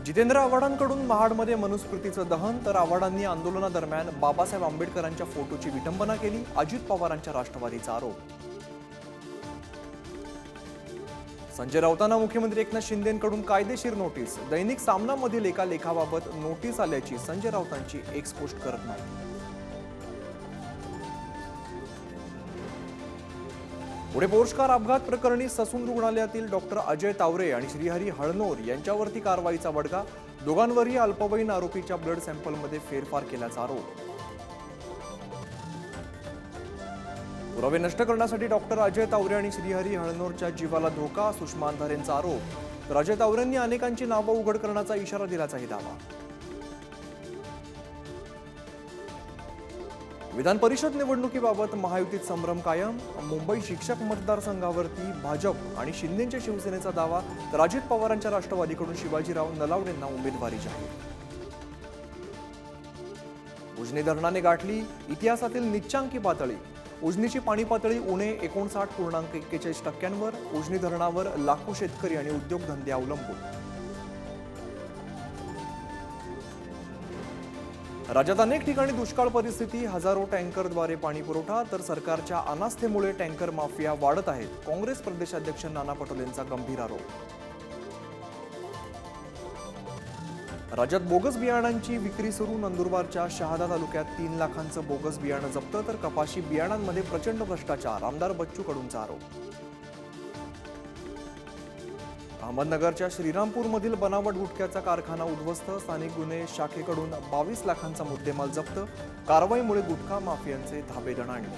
जितेंद्र आव्हाडांकडून महाडमध्ये मनुस्मृतीचं दहन तर आव्हाडांनी आंदोलनादरम्यान बाबासाहेब आंबेडकरांच्या फोटोची विटंबना केली। अजित पवारांच्या राष्ट्रवादीचा आरोप। संजय राऊतांना मुख्यमंत्री एकनाथ शिंदेंकडून कायदेशीर नोटीस। दैनिक सामनामधील एका लेखाबाबत नोटीस आल्याची संजय राऊतांची एक्स पोस्ट करत नाही। पुणे पोर्श कार अपघात प्रकरणी ससून रुग्णालयातील डॉक्टर अजय तावरे आणि श्रीहरी हळनोर यांच्यावरती कारवाईचा बडगा। दोघांवरही अल्पवयीन आरोपीच्या ब्लड सॅम्पलमध्ये फेरफार केल्याचा आरोप। पुरावे नष्ट करण्यासाठी डॉक्टर अजय तावरे आणि श्रीहरी हळनोरच्या जीवाला धोका। सुषमा अंधारेंचा आरोप। तर अजय तावरेंनी अनेकांची नावं उघड करण्याचा इशारा दिल्याचाही दावा। विधान परिषद निवडणुकीबाबत महायुतीत संभ्रम कायम। मुंबई शिक्षक मतदारसंघावरती भाजप आणि शिंदेच्या शिवसेनेचा दावा तर अजित पवारांच्या राष्ट्रवादीकडून शिवाजीराव नलावडेंना उमेदवारी जाहीर। उजनी धरणाने गाठली इतिहासातील निच्चांकी पातळी। उजनीची पाणी पातळी उणे 59.41%। उजनी धरणावर लाखो शेतकरी आणि उद्योगधंदे अवलंबून। राज्यात अनेक ठिकाणी दुष्काळ परिस्थिती। हजारो टँकरद्वारे पाणी पुरवठा तर सरकारच्या अनास्थेमुळे टँकर माफिया वाढत आहेत। काँग्रेस प्रदेशाध्यक्ष नाना पटोलेंचा गंभीर आरोप। राज्यात बोगस बियाणांची विक्री सुरू। नंदुरबारच्या शहादा तालुक्यात 3 लाखांचं बोगस बियाणं जप्त तर कपाशी बियाणांमध्ये प्रचंड भ्रष्टाचार। आमदार बच्चू कडूंचा आरोप। अहमदनगरच्या श्रीरामपूरमधील बनावट गुटख्याचा कारखाना उद्ध्वस्त। स्थानिक गुन्हे शाखेकडून 22 लाखांचा मुद्देमाल जप्त। कारवाईमुळे गुटखा माफियांचे धाबे दणाणले।